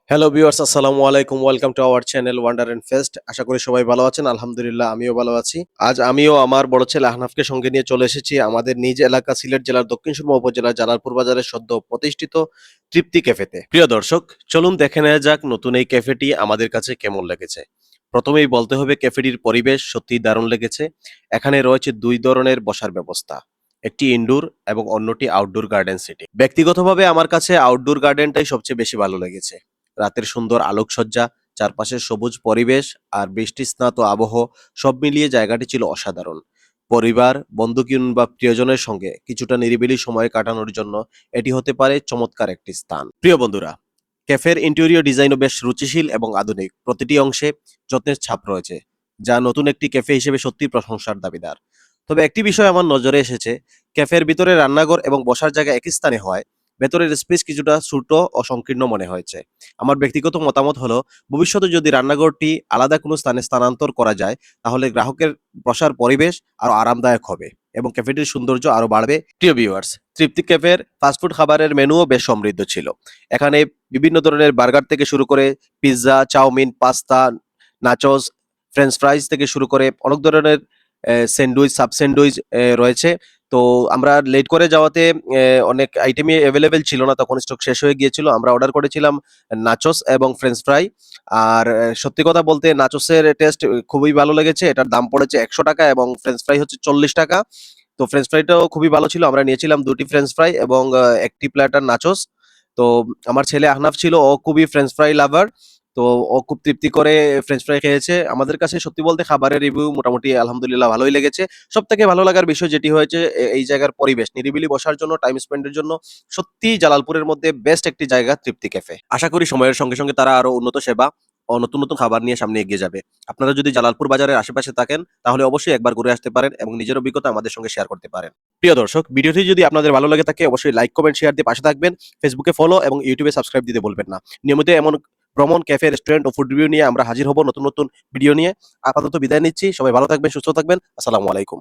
Hello viewers, আসসালামু আলাইকুম। Welcome to our channel wonder and fest. আশা করি সবাই ভালো আছেন। আলহামদুলিল্লাহ আমিও ভালো আছি। আজ আমিও আমার বড় ছেলে আহনাফকে সঙ্গে নিয়ে চলে এসেছি আমাদের নিজ এলাকা সিলেট জেলার দক্ষিণ সুরমা উপজেলার জালালপুর বাজারের সদ্য প্রতিষ্ঠিত তৃপ্তি ক্যাফেতে। প্রিয় দর্শক, চলুন দেখে নেওয়া যাক নতুন এই ক্যাফেটি আমাদের কাছে কেমন লেগেছে। প্রথমেই বলতে হবে ক্যাফেটির পরিবেশ সত্যিই দারুণ লেগেছে। এখানে রয়েছে দুই ধরনের বসার ব্যবস্থা, একটি ইনডোর এবং অন্যটি আউটডোর গার্ডেন সিটি। ব্যক্তিগতভাবে আমার কাছে আউটডোর গার্ডেনটাই সবচেয়ে বেশি ভালো লেগেছে। রাতের সুন্দর আলোকসজ্জা, চারপাশের সবুজ পরিবেশ আর বৃষ্টি স্নাত আবহ সব মিলিয়ে জায়গাটি ছিল অসাধারণ। পরিবার, বন্ধু কিংবা প্রিয়জনের সঙ্গে কিছুটা নিরিবিলি সময় কাটানোর জন্য এটি হতে পারে চমৎকার একটি স্থান। প্রিয় বন্ধুরা, ক্যাফের ইন্টেরিয়র ডিজাইনও বেশ রুচিশীল এবং আধুনিক। প্রতিটি অংশে যত্নের ছাপ রয়েছে, যা নতুন একটি ক্যাফে হিসেবে সত্যিই প্রশংসার দাবিদার। তবে একটি বিষয় আমার নজরে এসেছে, ক্যাফের ভিতরে রান্নাঘর এবং বসার জায়গা একই স্থানে হয় ভেতরের স্পেস কিছুটা ছোট ও সংকীর্ণ মনে হয়েছে। আমার ব্যক্তিগত মতামত হলো, ভবিষ্যতে যদি রান্নাঘরটি আলাদা কোনো স্থানে স্থানান্তর করা যায়, তাহলে গ্রাহকের বসার পরিবেশ আরো আরামদায়ক হবে এবং ক্যাফেটির সৌন্দর্য আরো বাড়বে। প্রিয় ভিউয়ার্স, তৃপ্তি ক্যাফের ফাস্টফুড খাবারের মেনুও বেশ সমৃদ্ধ ছিল। এখানে বিভিন্ন ধরনের বার্গার থেকে শুরু করে pizza, chowmein, pasta, nachos, french fries থেকে শুরু করে অনেক ধরনের স্যান্ডউইচ, সাব স্যান্ডউইচ রয়েছে। তো আমরা লেট করে যাওয়াতে অনেক আইটেমই এভেলেবেল ছিল না, তখন স্টক শেষ হয়ে গিয়েছিল। আমরা অর্ডার করেছিলাম নাচোস এবং ফ্রেঞ্চ ফ্রাই। আর সত্যি কথা বলতে নাচোসের টেস্ট খুবই ভালো লেগেছে। এটার দাম পড়েছে ৳১০০ এবং ফ্রেঞ্চ ফ্রাই হচ্ছে ৳৪০। তো ফ্রেঞ্চ ফ্রাইটাও খুবই ভালো ছিল। আমরা নিয়েছিলাম ২ টি ফ্রেঞ্চ ফ্রাই এবং ১ টি প্ল্যাটার নাচোস। তো আমার ছেলে আহনাফ ছিল, ও খুবই ফ্রেঞ্চ ফ্রাই লাভার। তো ও খুব তৃপ্তি করে ফ্রেঞ্চ ফ্রাই খেয়েছে। আমাদের কাছে সত্যি বলতে খাবারের রিভিউ মোটামুটি আলহামদুলিল্লাহ ভালোই লেগেছে। সবথেকে ভালো লাগার বিষয় যেটি হয়েছে, এই জায়গার পরিবেশ নিরিবিলি বসার জন্য, টাইম স্পেন্ডের জন্য সত্যিই জালালপুরের মধ্যে বেস্ট একটি জায়গা তৃপ্তি ক্যাফে। আশা করি সময়ের সঙ্গে সঙ্গে তারা আরো উন্নত সেবা ও নতুন নতুন খাবার নিয়ে সামনে এগিয়ে যাবে। আপনারা যদি জালালপুর বাজারের আশেপাশে থাকেন, তাহলে অবশ্যই একবার ঘুরে আসতে পারেন এবং নিজের অভিজ্ঞতা আমাদের সঙ্গে শেয়ার করতে পারেন। প্রিয় দর্শক, ভিডিওটি যদি আপনাদের ভালো লাগে থাকে অবশ্যই লাইক, কমেন্ট, শেয়ার দিয়ে পাশে থাকবেন। ফেসবুকে ফলো এবং ইউটিউবে সাবস্ক্রাইব দিতে বলবেন না। নিয়মিত এমন ভ্রমণ, ক্যাফে, রেস্টুরেন্ট ও ফুড রিভিউ নিয়ে আমরা হাজির হব নতুন নতুন ভিডিও নিয়ে। আপাতত বিদায় নিচ্ছি। সবাই ভালো থাকবেন, সুস্থ থাকবেন। আসসালামু আলাইকুম।